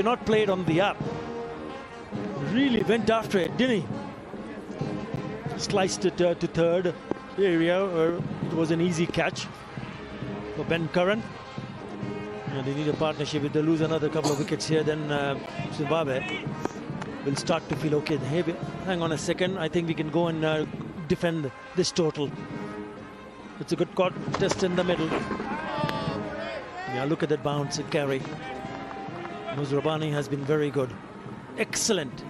not played on the up. Really went after it, didn't he? Sliced it to third area where it was an easy catch for Ben Curran. And they need a partnership. If they lose another couple of wickets here, then Zimbabwe will start to feel okay. Hey, hang on a second. I think we can go and defend this total. It's a good contest in the middle. Yeah, look at that bounce and carry. Musrabani has been very good. Excellent.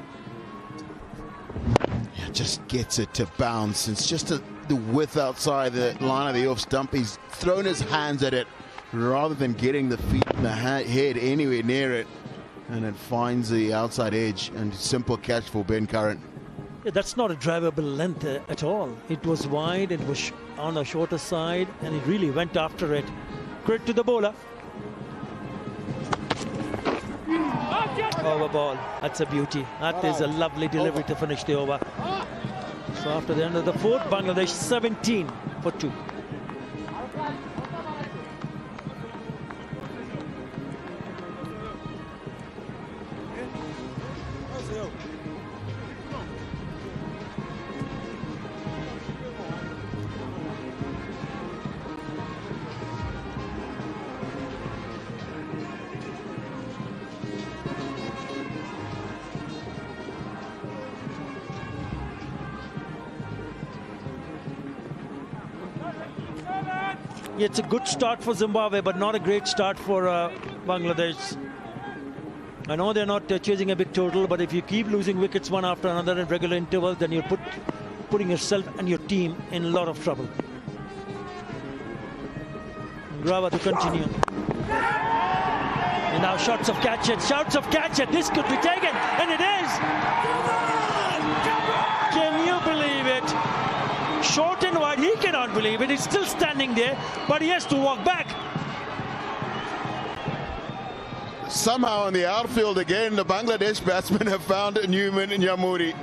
Yeah, just gets it to bounce. It's just the width outside the line of the off stump. He's thrown his hands at it rather than getting the feet and the head anywhere near it. And it finds the outside edge, and simple catch for Ben Curran. Yeah, that's not a drivable length at all. It was wide, it was on the shorter side, and it really went after it. Credit to the bowler. Over ball. That's a beauty. That is a lovely delivery to finish the over. So after the end of the fourth, Bangladesh 17 for 2. Yeah, it's a good start for Zimbabwe, but not a great start for Bangladesh. I know they're not chasing a big total, but if you keep losing wickets one after another in regular intervals, then you're putting yourself and your team in a lot of trouble. Grava to continue. And now shouts of catch it, shouts of catch it. This could be taken, and it is. Can you believe it? Short and wide, he cannot believe it. He's still standing there, but he has to walk back. Somehow in the outfield again, the Bangladesh batsmen have found Newman and Yamuri.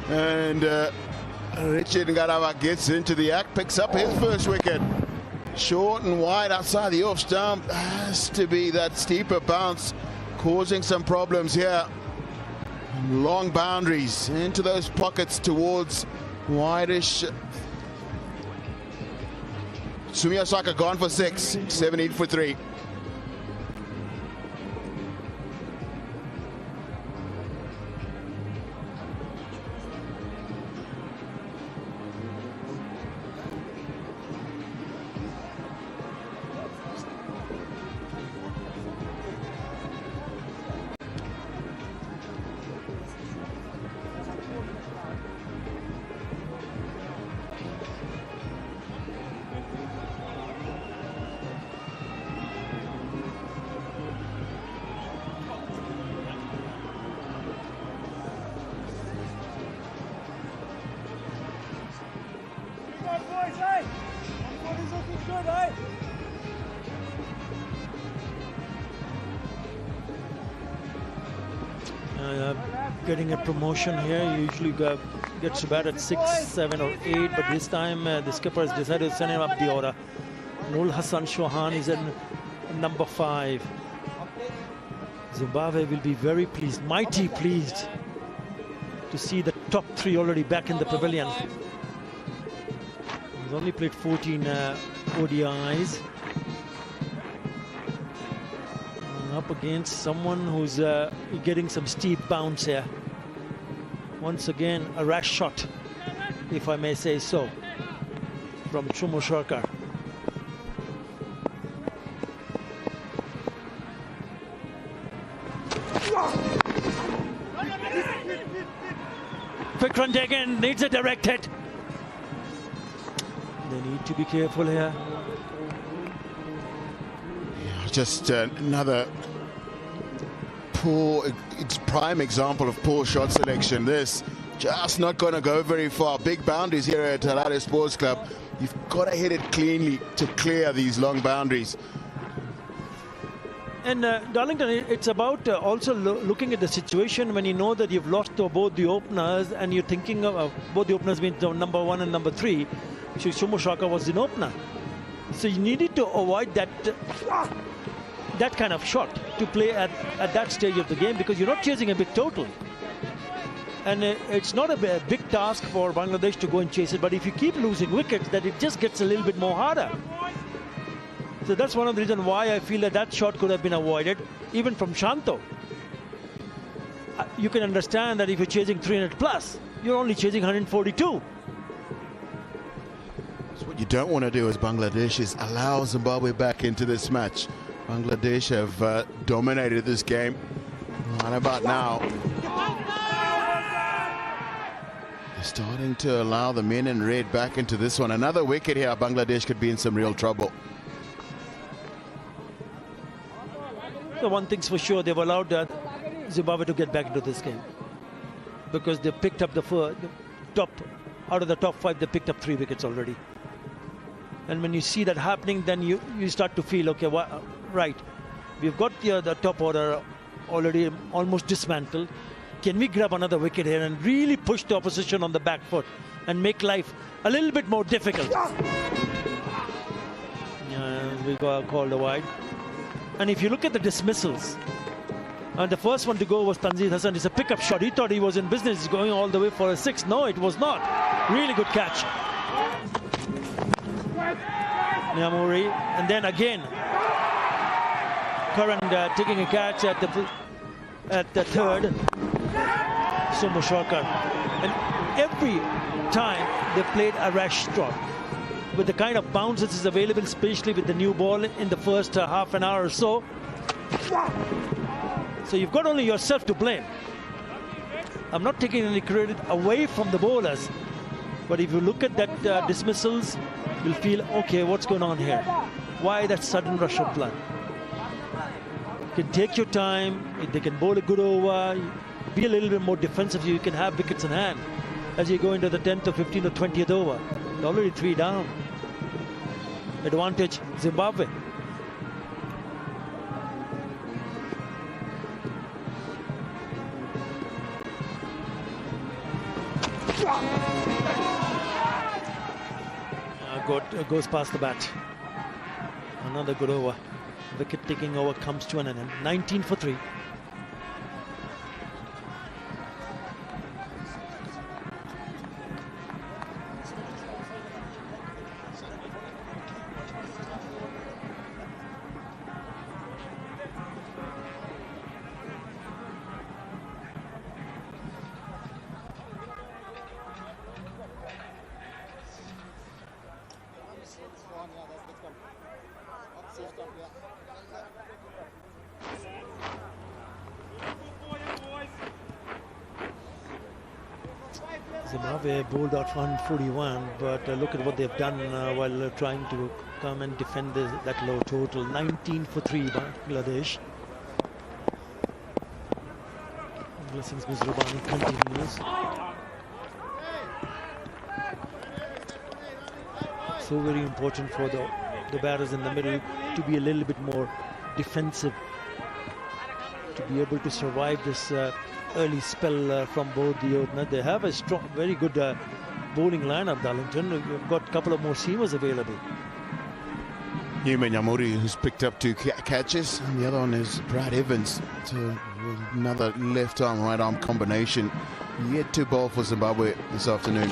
And Richard Ngarawa gets into the act, picks up his first wicket. Short and wide outside the off stump. Has to be that steeper bounce causing some problems here. Long boundaries into those pockets towards wideish. Sumia Saka gone for 6, 17 for 3. Getting a promotion here, usually gets to bat at 6, 7 or 8, but this time the skipper has decided to send him up the order. Nul Hassan Chauhan is in number 5. Zimbabwe will be very pleased, mighty pleased to see the top 3 already back in the pavilion. He's only played 14 ODIs. Up against someone who's getting some steep bounce here. Once again, a rash shot, if I may say so, from Chumo Sharkar. Quick run taken, needs a direct hit. They need to be careful here. Just another poor, it's prime example of poor shot selection. This just not going to go very far. Big boundaries here at Harare Sports Club. You've got to hit it cleanly to clear these long boundaries. And Darlington, it's about also looking at the situation when you know that you've lost to both the openers, and you're thinking of both the openers being number 1 and number 3. Chumo Sharkar was an opener. So you needed to avoid that that kind of shot to play at that stage of the game, because you're not chasing a big total. And it's not a big task for Bangladesh to go and chase it, but if you keep losing wickets, that it just gets a little bit more harder. So that's one of the reasons why I feel that that shot could have been avoided, even from Shanto. You can understand that if you're chasing 300 plus, you're only chasing 142. So what you don't want to do as Bangladesh is allow Zimbabwe back into this match. Bangladesh have dominated this game. What about now? They're starting to allow the men in red back into this one. Another wicket here, Bangladesh could be in some real trouble. So one thing's for sure, they've allowed Zimbabwe to get back into this game, because they picked up the top, out of the top 5, they picked up 3 wickets already. And when you see that happening, then you start to feel, okay, right, we've got the top order already almost dismantled. Can we grab another wicket here and really push the opposition on the back foot and make life a little bit more difficult? We got called a wide. And if you look at the dismissals, and the first one to go was Tanzeel Hassan. It's a pickup shot. He thought he was in business. He's going all the way for a 6. No, it was not. Really good catch. Nyamuri. And then again, Karan taking a catch at the third. Sumo Shorkar. And every time they played a rash stroke, with the kind of bounce that is available, especially with the new ball in the first half an hour or so. So you've got only yourself to blame. I'm not taking any credit away from the bowlers, but if you look at that dismissals, you'll feel, okay, what's going on here? Why that sudden rush of blood? You can take your time. They can bowl a good over. Be a little bit more defensive so you can have wickets in hand as you go into the 10th or 15th or 20th over. They're already 3 down. Advantage Zimbabwe. Goes past the bat. Another good over. Wicket taking over comes to an end. 19 for 3. Zimbabwe bowled out for 141, but look at what they've done while trying to come and defend that low total. 19 for 3 Bangladesh. Blessings Muzrabani continues. So very important for the batters in the middle to be a little bit more defensive, to be able to survive this early spell from both the opener. They have a strong, very good bowling lineup, Darlington. You've got a couple of more seamers available. Newman Yamuri, who's picked up 2 catches, and the other one is Brad Evans. So another left arm, right arm combination. Yet to bowl for Zimbabwe this afternoon.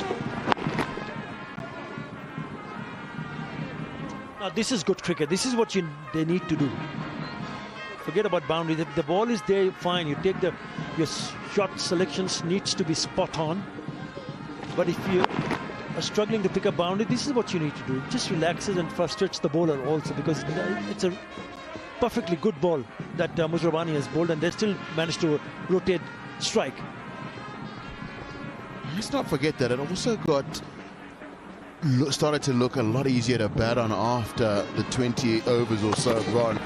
Now this is good cricket. This is what they need to do. Forget about boundaries. If the ball is there, fine. You take your shot selections needs to be spot on. But if you are struggling to pick up boundary, this is what you need to do. It just relaxes and frustrates the bowler also, because it's a perfectly good ball that Muzrabani has bowled, and they still managed to rotate strike. Let's not forget that it also started to look a lot easier to bat on after the 20 overs or so gone.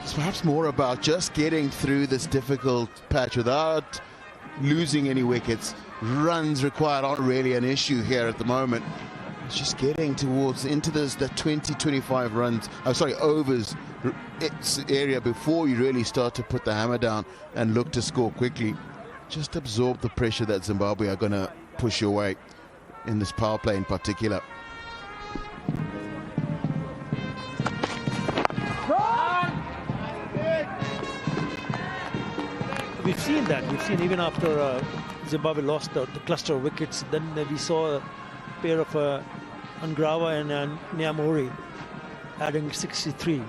It's perhaps more about just getting through this difficult patch without losing any wickets. Runs required aren't really an issue here at the moment. It's just getting into the 20-25 runs, overs area before you really start to put the hammer down and look to score quickly. Just absorb the pressure that Zimbabwe are going to push your way in this power play in particular. we've seen that. We've seen even after Zimbabwe lost the cluster of wickets, then we saw a pair of Angrava and Nyamuri adding 63.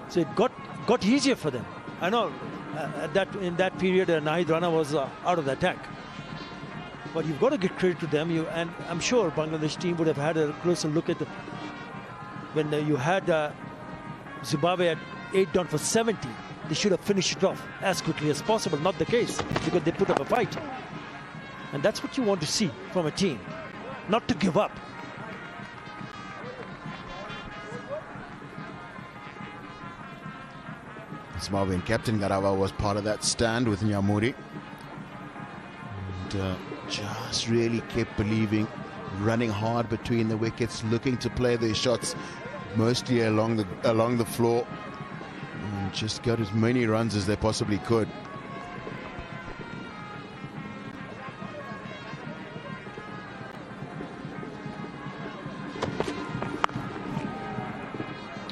So it got easier for them. I know in that period Nahid Rana was out of the attack. But you've got to give credit to them. And I'm sure Bangladesh team would have had a closer look at when you had Zimbabwe at 8 down for 70. They should have finished it off as quickly as possible. Not the case, because they put up a fight. And that's what you want to see from a team. Not to give up. Zimbabwean captain Garava was part of that stand with Nyamuri. And just really kept believing, running hard between the wickets, looking to play their shots mostly along the floor. And just got as many runs as they possibly could.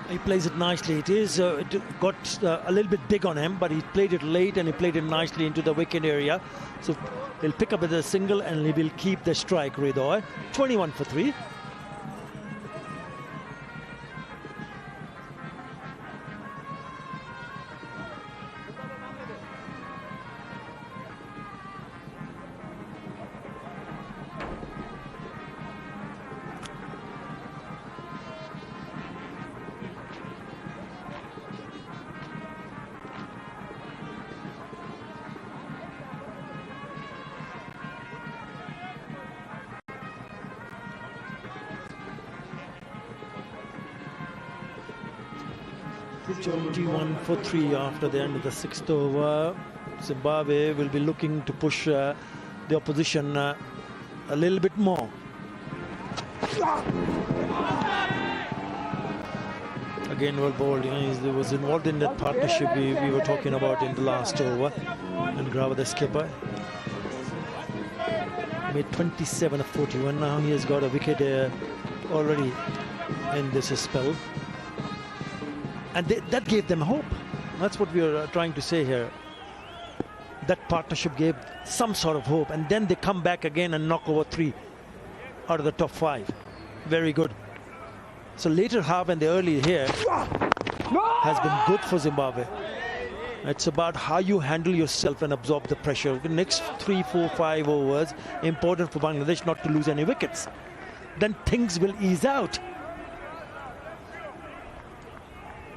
He plays it nicely. It got a little bit big on him, but he played it late and he played it nicely into the wicket area. So he'll pick up with a single and he will keep the strike, Hridoy. 21 for 3. For 3 after the end of the 6th over. Zimbabwe will be looking to push the opposition a little bit more. Again, well bowled. He was involved in that partnership we were talking about in the last over. And Grava, the skipper, made 27 of 41. Now he has got a wicket already in this spell. And that gave them hope. That's what we are trying to say here. That partnership gave some sort of hope. And then they come back again and knock over 3 out of the top 5. Very good. So later half and the early here has been good for Zimbabwe. It's about how you handle yourself and absorb the pressure. The next 3, 4, 5 overs, important for Bangladesh not to lose any wickets. Then things will ease out.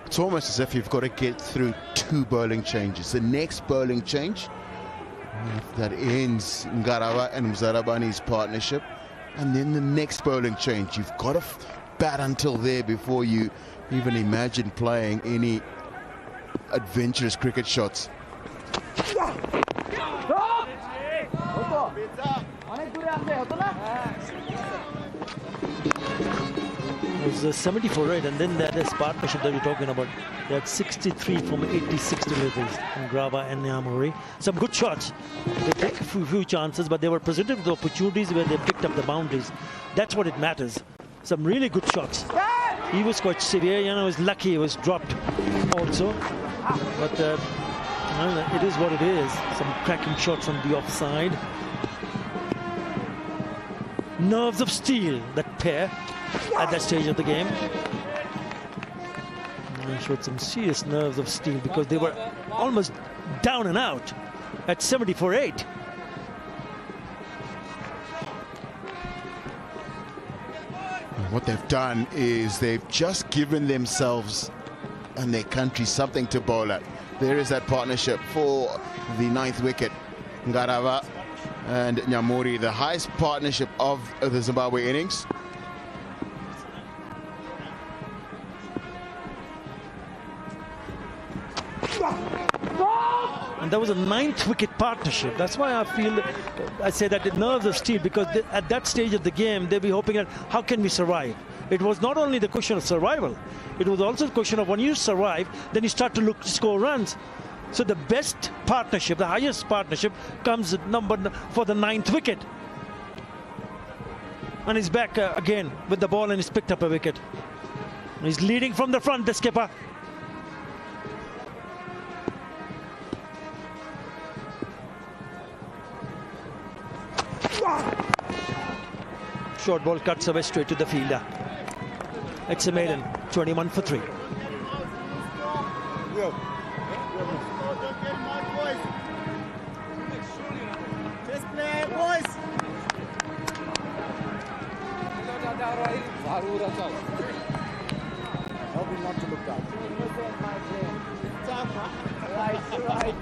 It's almost as if you've got to get through 2 bowling changes. The next bowling change that ends Ngarawa and Mzarabani's partnership, and then the next bowling change. You've got to bat until there before you even imagine playing any adventurous cricket shots. It was 74-8, and then that is partnership that we're talking about. They had 63 from 86 deliveries from Grava and Nyamuri. Some good shots. They took a few chances, but they were presented with opportunities where they picked up the boundaries. That's what it matters. Some really good shots. He was quite severe. He was lucky he was dropped also. But it is what it is. Some cracking shots on the offside. Nerves of steel, that pair. At that stage of the game, they showed some serious nerves of steel because they were almost down and out at 74-8. What they've done is they've just given themselves and their country something to bowl at. There is that partnership for the 9th wicket. Ngarawa and Nyamuri, the highest partnership of the Zimbabwe innings. And that was a 9th wicket partnership. That's why I say that the nerves of steel, because at that stage of the game, they'll be hoping that how can we survive? It was not only the question of survival, it was also the question of when you survive, then you start to look to score runs. So the best partnership, the highest partnership, comes for the 9th wicket. And he's back again with the ball and he's picked up a wicket. He's leading from the front, the skipper. Short ball cuts away straight to the fielder. It's a maiden, 21 for 3. Not to look down. Right.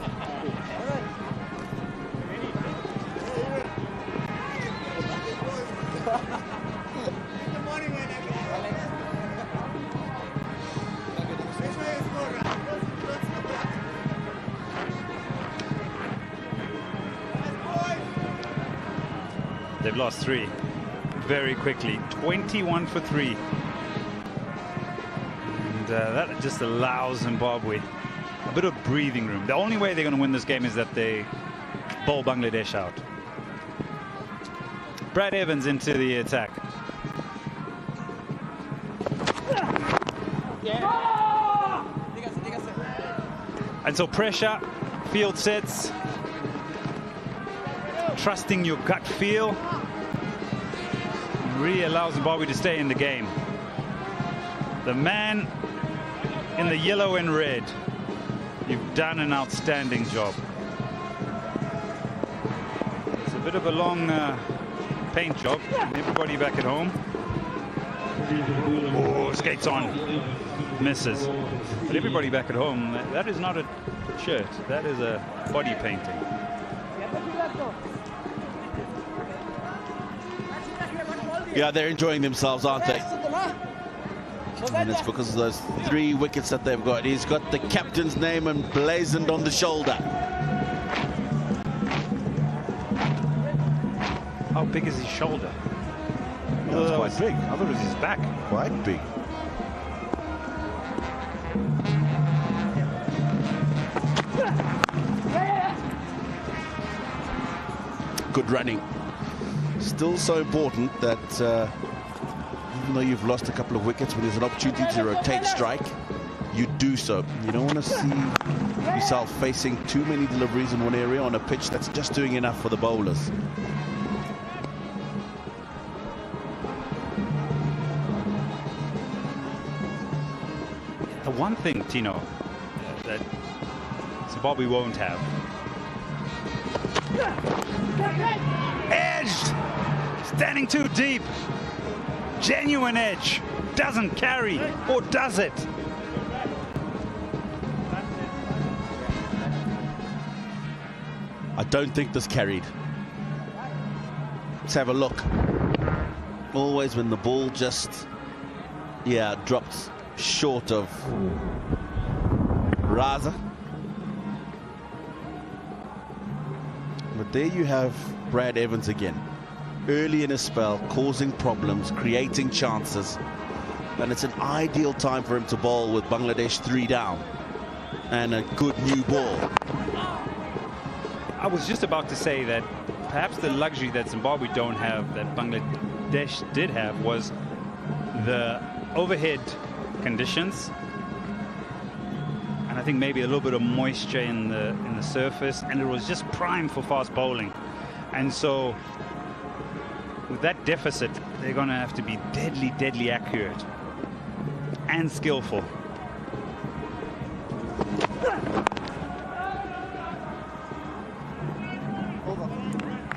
They've lost 3 very quickly. 21 for 3. And that just allows Zimbabwe a bit of breathing room. The only way they're going to win this game is that they bowl Bangladesh out. Brad Evans into the attack. And so pressure, field sets, trusting your gut feel really allows Zimbabwe to stay in the game. The man in the yellow and red, you've done an outstanding job. It's a bit of a long paint job. Everybody back at home. Oh, skates on. Misses. But everybody back at home, that is not a shirt. That is a body painting. Yeah, they're enjoying themselves, aren't they? And it's because of those 3 wickets that they've got. He's got the captain's name emblazoned on the shoulder. How big is his shoulder? No, it's quite big. I thought it was his back. Quite big. Good running. Still so important that even though you've lost a couple of wickets, when there's an opportunity to rotate strike, you do so. You don't want to see yourself facing too many deliveries in one area on a pitch that's just doing enough for the bowlers. The one thing, Tino, that Zimbabwe won't have. Edged! Standing too deep. Genuine edge. Doesn't carry, or does it? I don't think this carried. Let's have a look. Always when the ball just, dropped short of Raza. But there you have Brad Evans again. Early in his spell, causing problems, creating chances. And it's an ideal time for him to bowl with Bangladesh 3 down. And a good new ball. I was just about to say that perhaps the luxury that Zimbabwe don't have, that Bangladesh did have, was the overhead conditions. And I think maybe a little bit of moisture in the surface, and it was just prime for fast bowling. And so with that deficit, they're going to have to be deadly, deadly accurate and skillful.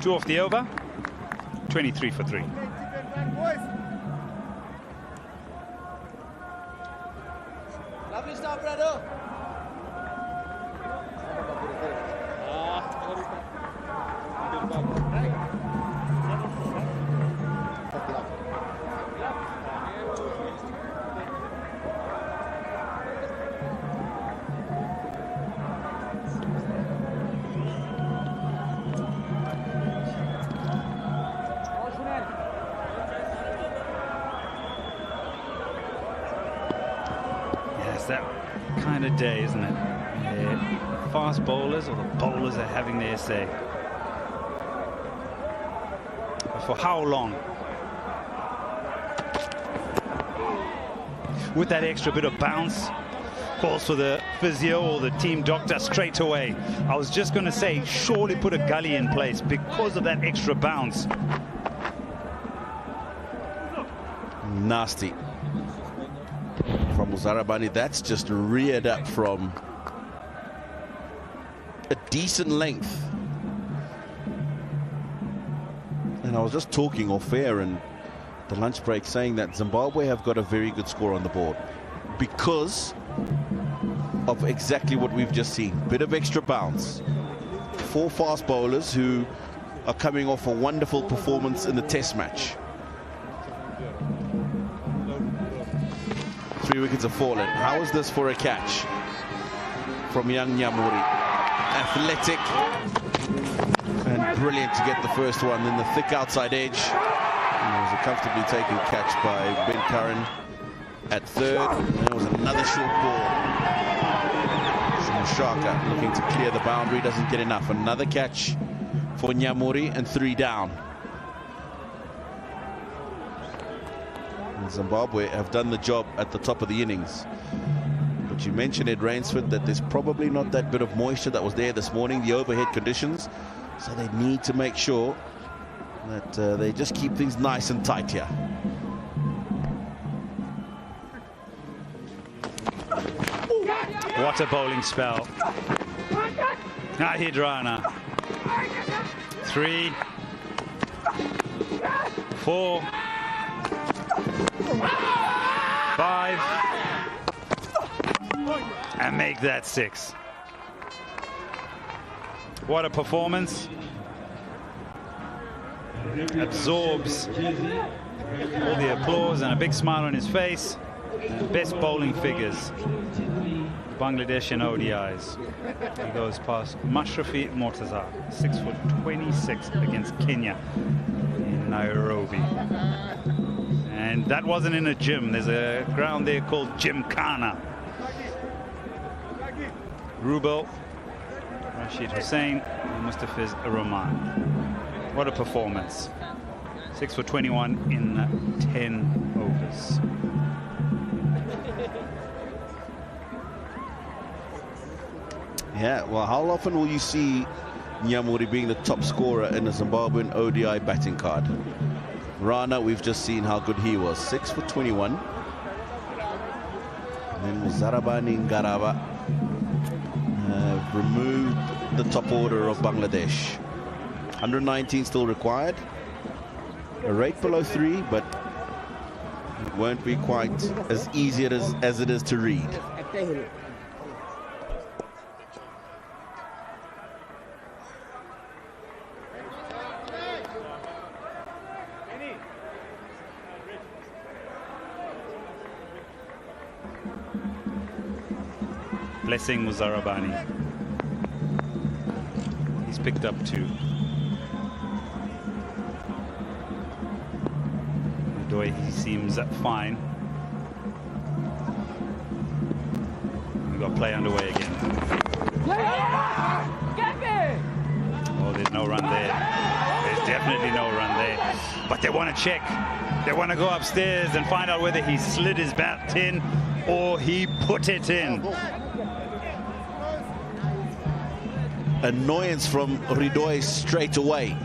Two off the over, 23 for 3. Lovely start, brother. It's that kind of day, isn't it? The fast bowlers, or the bowlers, are having their say. But for how long? With that extra bit of bounce, calls for the physio or the team doctor straight away. I was just going to say, surely put a gully in place because of that extra bounce. Nasty from Muzarabani. That's just reared up from a decent length. And I was just talking off air and the lunch break saying that Zimbabwe have got a very good score on the board because of exactly what we've just seen. Bit of extra bounce. 4 fast bowlers who are coming off a wonderful performance in the test match. 3 wickets have fallen. How is this for a catch from young Nyamuri? Athletic and brilliant to get the first one. Then the thick outside edge. And it was a comfortably taken catch by Ben Curran at third. And there was another short ball. Shaka looking to clear the boundary, doesn't get enough. Another catch for Nyamuri and 3 down. And Zimbabwe have done the job at the top of the innings. But you mentioned, Ed Rainsford, that there's probably not that bit of moisture that was there this morning, the overhead conditions. So they need to make sure that they just keep things nice and tight here. What a bowling spell. Hidrana. 3, 4, 5, and make that 6. What a performance. Absorbs all the applause and a big smile on his face. Best bowling figures. Bangladesh in ODIs. He goes past Mashrafi Mortaza, 6'26" against Kenya in Nairobi. And that wasn't in a gym. There's a ground there called Gymkhana. Rubel, Rashid Hussain, and Mustafiz Rahman. What a performance. 6 for 21 in 10 overs. Yeah, well, how often will you see Nyamuri being the top scorer in a Zimbabwean ODI batting card? Rana, we've just seen how good he was. 6 for 21. And then Muzarabani and Garaba have removed the top order of Bangladesh. 119 still required. A rate below 3, but it won't be quite as easy as it is to read. Blessing Muzarabani. He's picked up 2. The way he seems fine. We've got play underway again. Oh, there's no run there. There's definitely no run there. But they want to check. They want to go upstairs and find out whether he slid his bat in or he put it in. Annoyance from Ridoy straight away.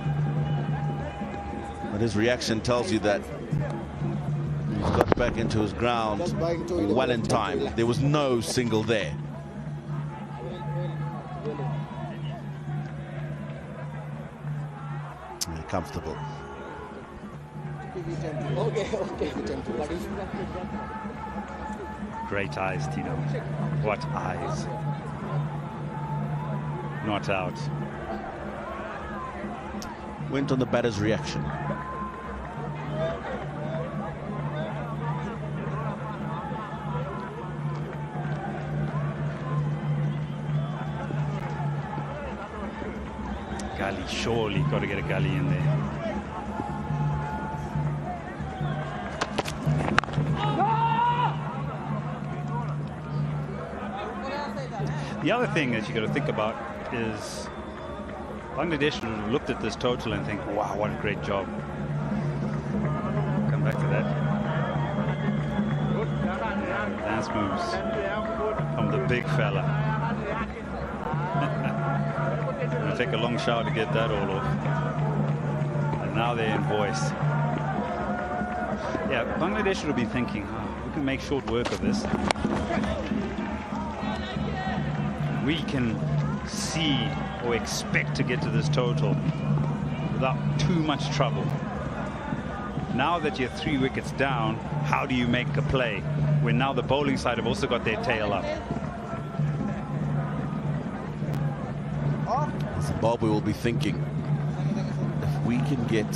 But his reaction tells you that he's got back into his ground well in time. There was no single there. Comfortable. Great eyes, Tino. What eyes. Not out. Went on the batter's reaction. Gully, surely got to get a gully in there. The other thing that you got to think about is Bangladesh looked at this total and think, wow, what a great job. Come back to that. Dance moves from the big fella. Gonna take a long shower to get that all off. And now they're in voice. Yeah, Bangladesh will be thinking, we can make short work of this. We can see or expect to get to this total without too much trouble. Now that you're 3 wickets down, how do you make a play when now the bowling side have also got their tail up? Zimbabwe will be thinking, if we can get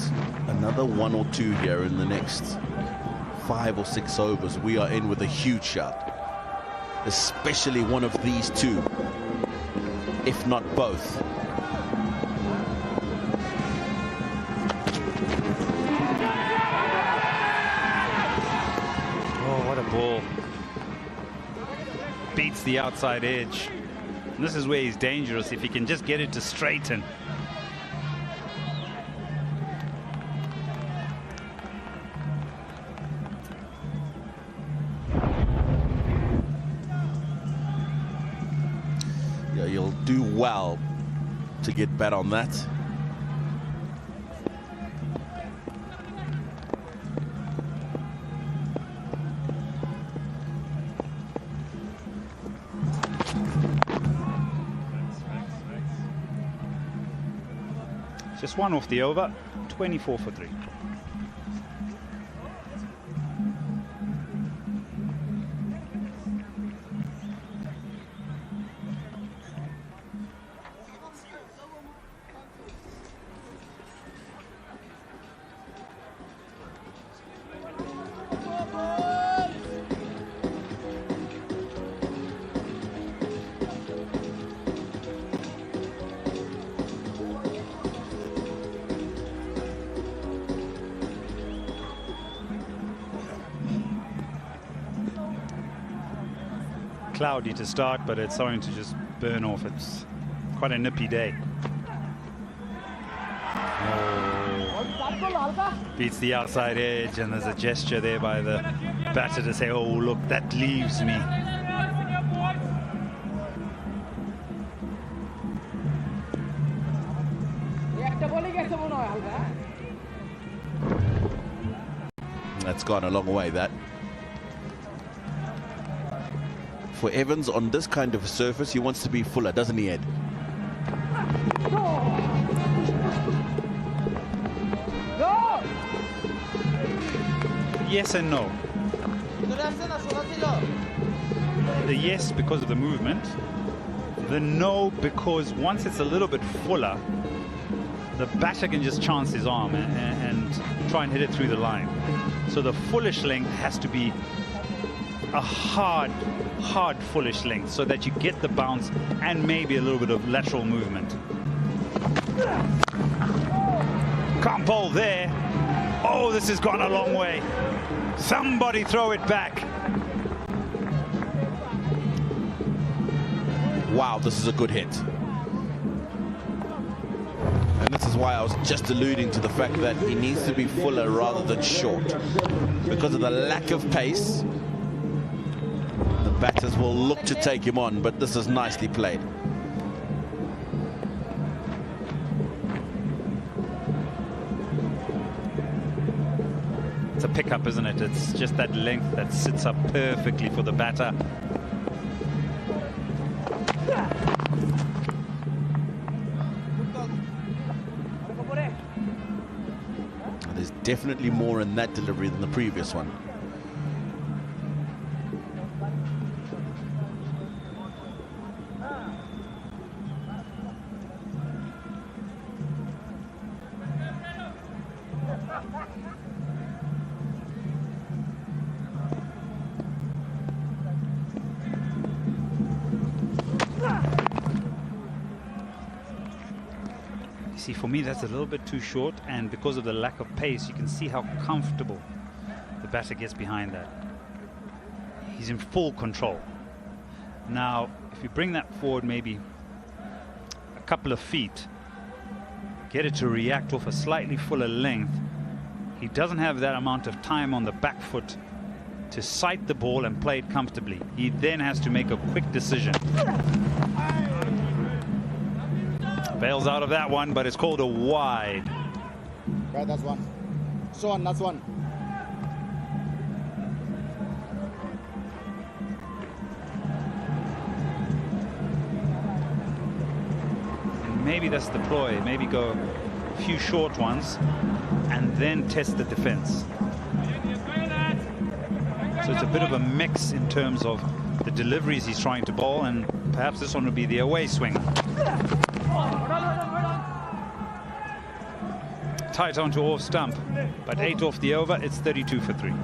another 1 or 2 here in the next 5 or 6 overs, we are in with a huge shot. Especially one of these two, if not both. Oh, what a ball. Beats the outside edge. And this is where he's dangerous, if he can just get it to straighten. Yeah, you'll do well to get bet on that. Just one off the over, 24 for 3. Cloudy to start, but it's starting to just burn off. It's quite a nippy day. Oh. Beats the outside edge, and there's a gesture there by the batter to say, oh, look, that leaves me. That's gone a long way, that. For Evans on this kind of a surface, he wants to be fuller, doesn't he, Ed? Yes and no. The yes because of the movement. The no because once it's a little bit fuller, the batter can just chance his arm and try and hit it through the line. So the fullish length has to be a hard fullish length so that you get the bounce and maybe a little bit of lateral movement. Can't bowl there. Oh, this has gone a long way. Somebody throw it back. Wow, this is a good hit. And this is why I was just alluding to the fact that he needs to be fuller rather than short. Because of the lack of pace, batters will look to take him on, but this is nicely played. It's a pickup, isn't it? It's just that length that sits up perfectly for the batter. There's definitely more in that delivery than the previous one. See, for me, that's a little bit too short, and because of the lack of pace, you can see how comfortable the batter gets behind that. He's in full control. Now, if you bring that forward maybe a couple of feet, get it to react off a slightly fuller length, he doesn't have that amount of time on the back foot to sight the ball and play it comfortably. He then has to make a quick decision. Bails out of that one, but it's called a wide. Right, that's one. So on, that's one. maybe that's the ploy. Maybe go a few short ones and then test the defense. So it's a bit of a mix in terms of the deliveries he's trying to bowl, and perhaps this one would be the away swing. Tight onto off stump, but 8 off the over. It's 32 for 3.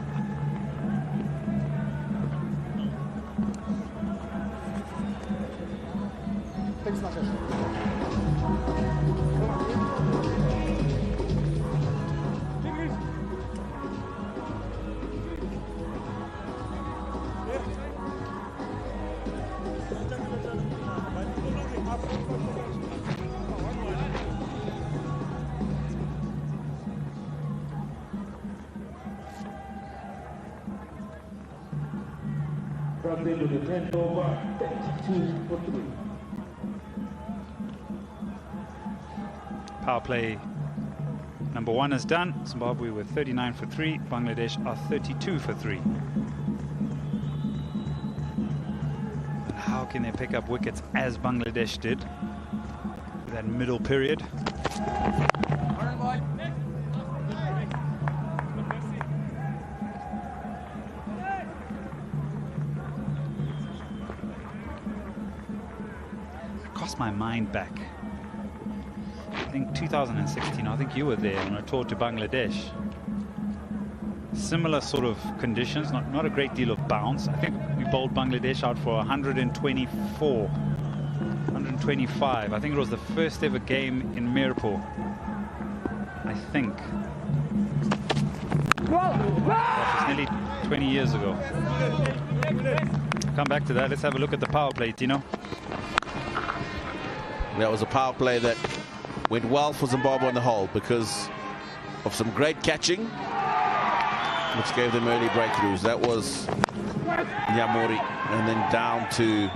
Power play number 1 is done. Zimbabwe with 39 for 3. Bangladesh are 32 for 3. And how can they pick up wickets as Bangladesh did with that middle period? Cost my mind back. I think 2016, I think you were there on a tour to Bangladesh. Similar sort of conditions, not a great deal of bounce. I think we bowled Bangladesh out for 124, 125. I think it was the first ever game in Mirpur. I think. That was nearly 20 years ago. Come back to that. Let's have a look at the power play, Tino. That was a power play that went well for Zimbabwe on the whole because of some great catching, which gave them early breakthroughs. That was Nyamuri, and then down to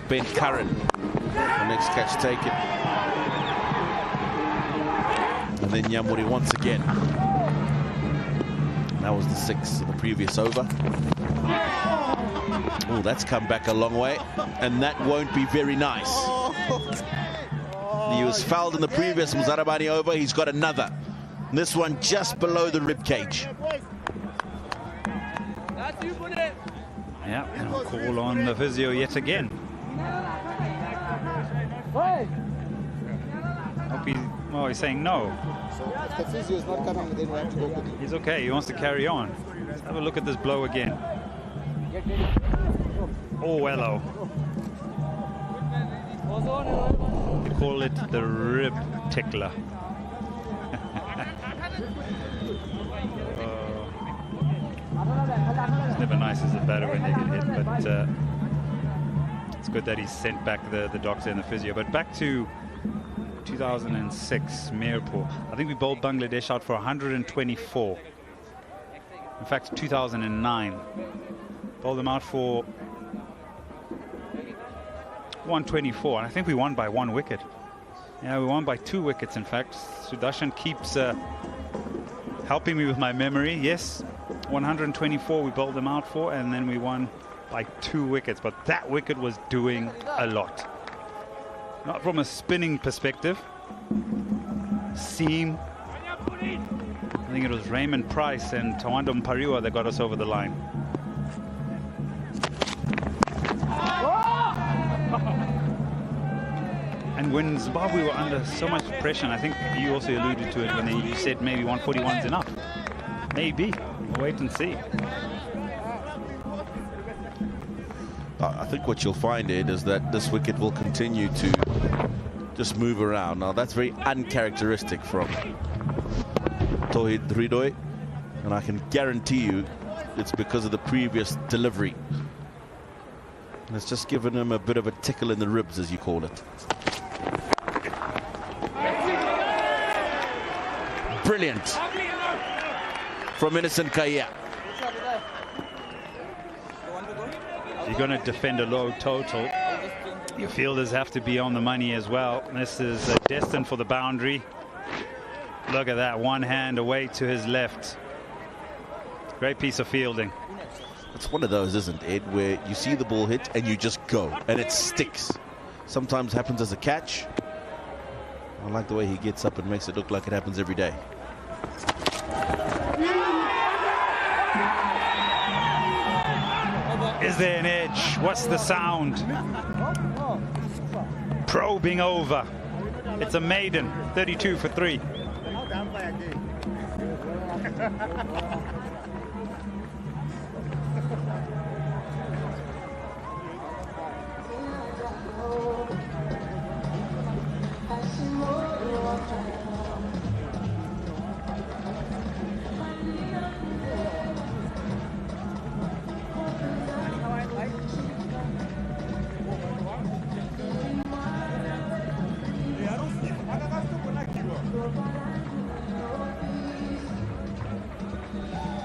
Ben Curran. The next catch taken. And then Nyamuri once again. That was the 6th of the previous over. Oh, that's come back a long way, and that won't be very nice. He was fouled in the previous Muzarabani over. He's got another. This one just below the rib cage. Yeah, and I'll call on the physio yet again. Well, he's saying no. So if the physio is not coming, then we have to go with him. He's okay. He wants to carry on. Let's have a look at this blow again. Oh, hello. They call it the rib tickler. It's never nice as a batter when they get hit, but it's good that he's sent back the doctor and the physio. But back to 2006, Mirpur. I think we bowled Bangladesh out for 124. In fact, 2009. Bowled them out for 124, and I think we won by 1 wicket. Yeah, we won by 2 wickets, in fact. Sudarshan keeps helping me with my memory. Yes, 124 we bowled them out for, and then we won by 2 wickets. But that wicket was doing a lot. Not from a spinning perspective. Seam. I think it was Raymond Price and Tawanda Mpariwa that got us over the line. And when Zimbabwe were under so much pressure, and I think you also alluded to it when you said maybe 141's enough. Maybe. We'll wait and see. I think what you'll find, Ed, is that this wicket will continue to just move around. Now, that's very uncharacteristic from Tauhid Ridoy, and I can guarantee you it's because of the previous delivery. And it's just given him a bit of a tickle in the ribs, as you call it. Brilliant from Innocent Kaya. You're going to defend a low total. Your fielders have to be on the money as well. This is destined for the boundary. Look at that, one hand away to his left. Great piece of fielding. It's one of those, isn't it, Ed, where you see the ball hit and you just go and it sticks. Sometimes happens as a catch, I like the way he gets up and makes it look like it happens every day. Is there an edge? What's the sound? Probing over. It's a maiden, 32 for 3.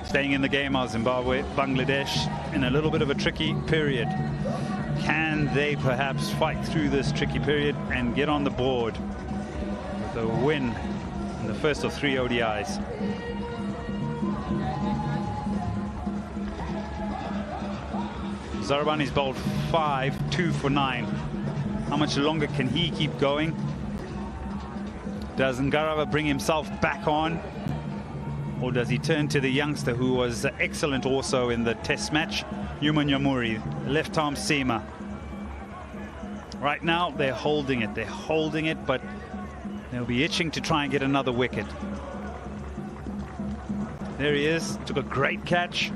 Staying in the game are Zimbabwe, Bangladesh in a little bit of a tricky period. Can they perhaps fight through this tricky period and get on the board with a win in the first of 3 ODIs? Zarabani's bowled 5, 2 for 9. How much longer can he keep going? Does Ngarava bring himself back on? Or does he turn to the youngster who was excellent also in the test match, Yuma Nyamuri, left arm seamer? Right now they're holding it, but they'll be itching to try and get another wicket. There he is, took a great catch,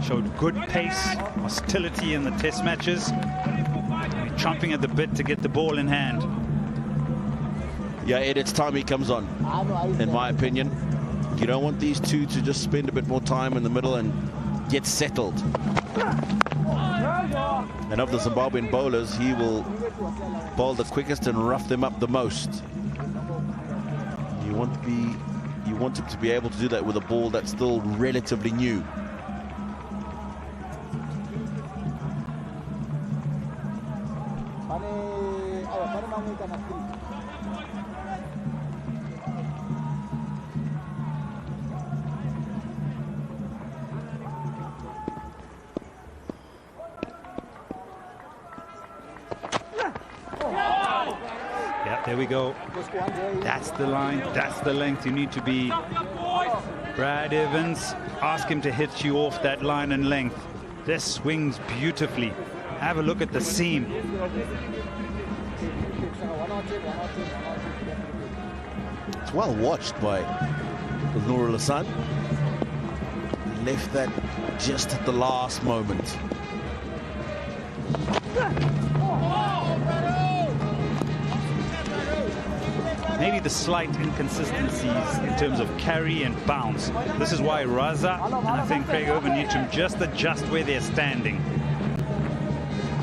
showed good pace, hostility in the test matches, chomping at the bit to get the ball in hand. Yeah, Ed, it's time he comes on, in my opinion. You don't want these two to just spend a bit more time in the middle and get settled. And of the Zimbabwean bowlers, he will bowl the quickest and rough them up the most. You want him to be able to do that with a ball that's still relatively new. There we go. That's the line. That's the length. You need to be Brad Evans. Ask him to hit you off that line and length. This swings beautifully. Have a look at the seam. It's well watched by Nurul Hassan. Left that just at the last moment. Maybe the slight inconsistencies in terms of carry and bounce. This is why Raza and I think Craig Irvin need to just adjust where they're standing.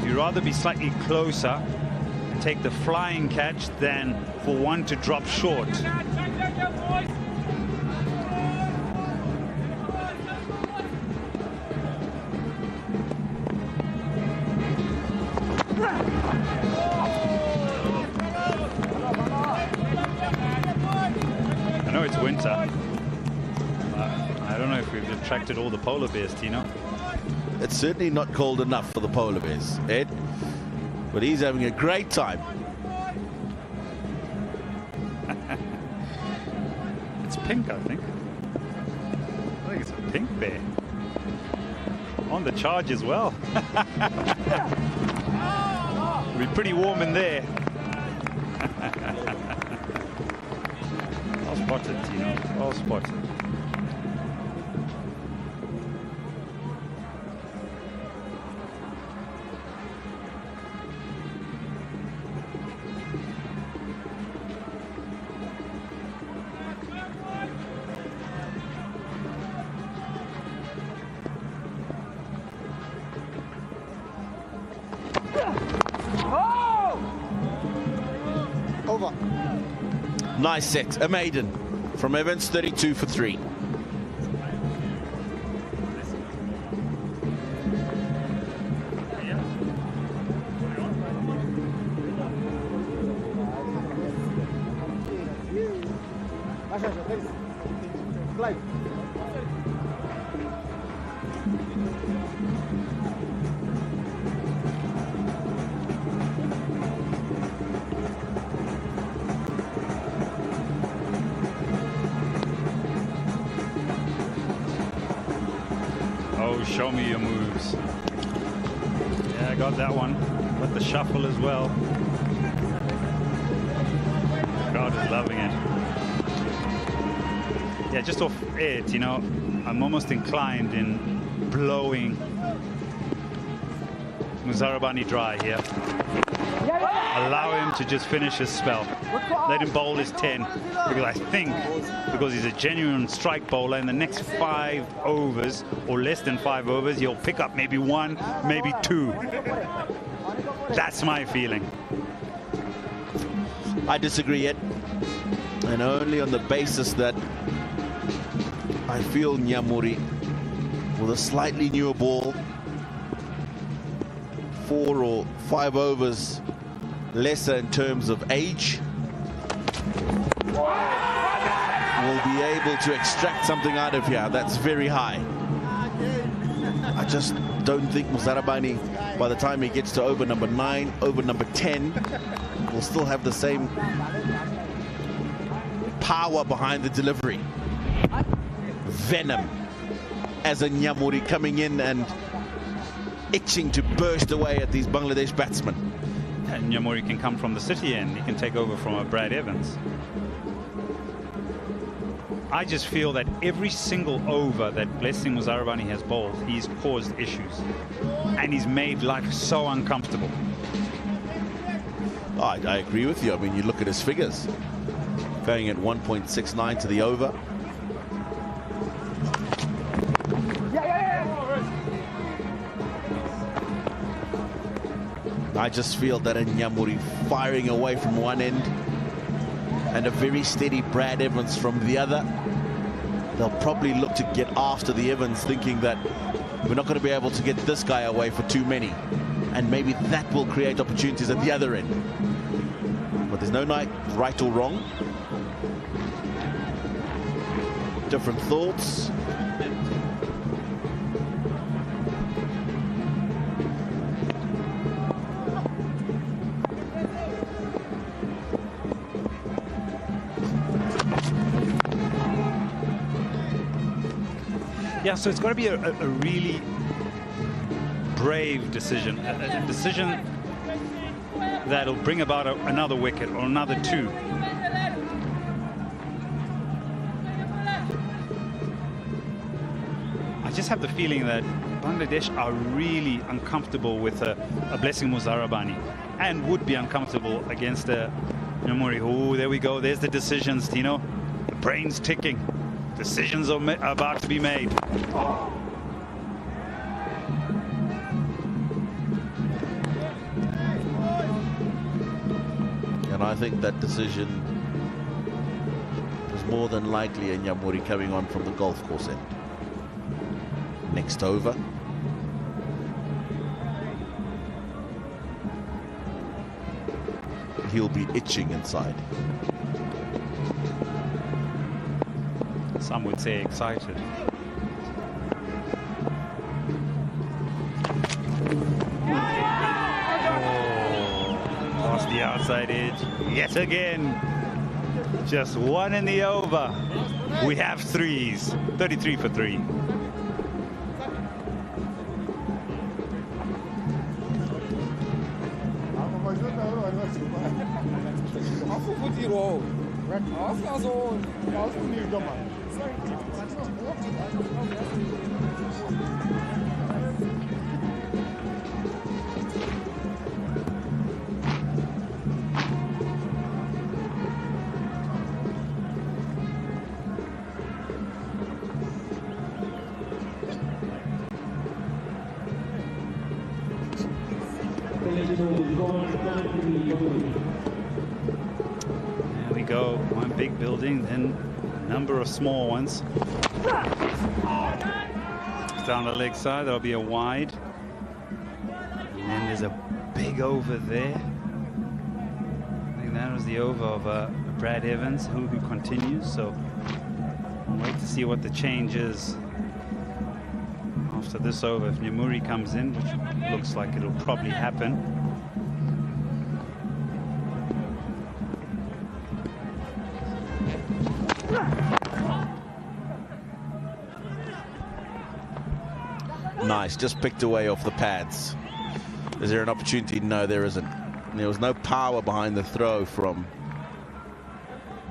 You'd rather be slightly closer and take the flying catch than for one to drop short. I know it's winter. I don't know if we've attracted all the polar bears, Tino. It's certainly not cold enough for the polar bears, Ed. But he's having a great time. It's pink, I think. I think it's a pink bear. On the charge as well. It'll be pretty warm in there. Well spotted, Tino. Well spotted. Over. Nice set, a maiden from Evans, 32 for 3. Show me your moves. Yeah, I got that one. Got the shuffle as well. Crowd is loving it. Yeah, just off it, you know, I'm almost inclined in blowing Muzarabani dry here. Allow him to just finish his spell. Let him bowl his 10, because I think, because he's a genuine strike bowler, in the next 5 overs or less than 5 overs, he'll pick up maybe 1, maybe 2. That's my feeling. I disagree yet, and only on the basis that I feel Nyamuri, with a slightly newer ball, 4 or 5 overs lesser in terms of age, will be able to extract something out of here that's very high. I just don't think Muzarabani, by the time he gets to over number 9, over number 10, will still have the same power behind the delivery. Venom as a Nyamuri coming in and itching to burst away at these Bangladesh batsmen. And Nyamuri can come from the city end. He can take over from a Brad Evans. I just feel that every single over that Blessing Muzarabani has bowled, he's caused issues. And he's made life so uncomfortable. I agree with you. I mean, you look at his figures. Going at 1.69 to the over. I just feel that a Nyamuri firing away from one end and a very steady Brad Evans from the other. They'll probably look to get after the Evans, thinking that we're not going to be able to get this guy away for too many. And maybe that will create opportunities at the other end. But there's no right or wrong. Different thoughts. Yeah, so it's got to be a really brave decision, a decision that'll bring about another wicket or another 2. I just have the feeling that Bangladesh are really uncomfortable with a Blessing Muzarabani, and would be uncomfortable against a Nyamuri. Oh, there we go. There's the decisions, Tino. The brain's ticking. Decisions are about to be made. And I think that decision is more than likely a Nyamuri coming on from the golf course end. Next over. He'll be itching inside. Some would say excited. Past the outside edge yet again. Just 1 in the over. We have 3s. 33 for 3. There we go. One big building, then a number of small ones. Down the leg side, that'll be a wide. And then there's a big over there. I think that was the over of Brad Evans, who continues. So I'll wait to see what the change is after this over. If Nyamuri comes in, which looks like it'll probably happen. Nice, just picked away off the pads. Is there an opportunity? No, there isn't. There was no power behind the throw from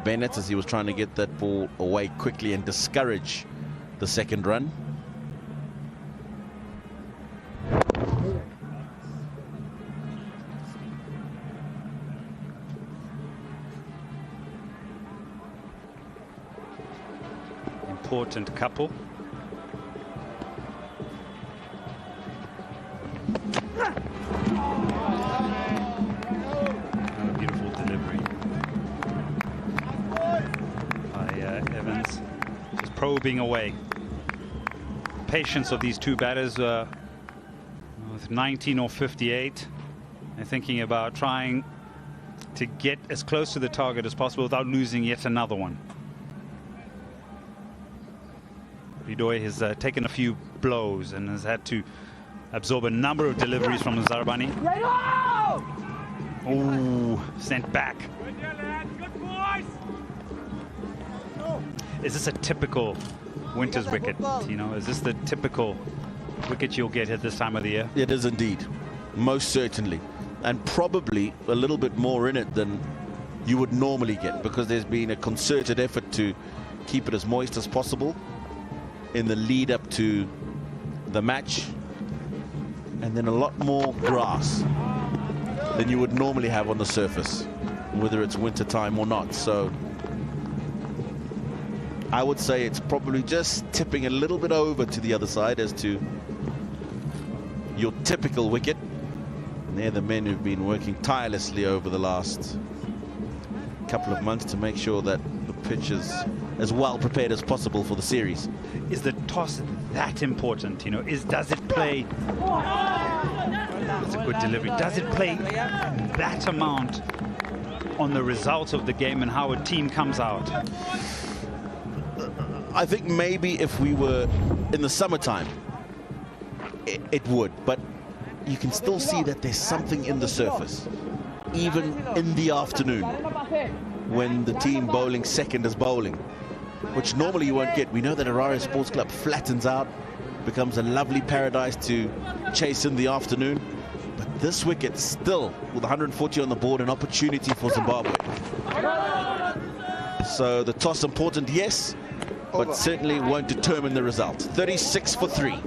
Bennett as he was trying to get that ball away quickly and discourage the second run. Important couple. Oh, beautiful delivery by Evans, just probing away. Patience of these two batters with 19 or 58. They're thinking about trying to get as close to the target as possible without losing yet another one. Ridoy has taken a few blows and has had to absorb a number of deliveries from Zarabani. Oh, sent back. Is this a typical Winters wicket? You know, is this the typical wicket you'll get at this time of the year? It is indeed, most certainly, and probably a little bit more in it than you would normally get, because there's been a concerted effort to keep it as moist as possible in the lead up to the match, and then a lot more grass than you would normally have on the surface, whether it's winter time or not. So I would say it's probably just tipping a little bit over to the other side as to your typical wicket. And they're the men who've been working tirelessly over the last couple of months to make sure that the pitch is as well prepared as possible for the series. Is the toss that important? You know, does it play? It's a good delivery. Does it play that amount on the result of the game and how a team comes out? I think maybe if we were in the summertime, it would, but you can still see that there's something in the surface, even in the afternoon, when the team bowling second is bowling, which normally you won't get. We know that Harare Sports Club flattens out, becomes a lovely paradise to chase in the afternoon, but this wicket still, with 140 on the board, an opportunity for Zimbabwe. So the toss important, yes, but certainly won't determine the result. 36 for 3.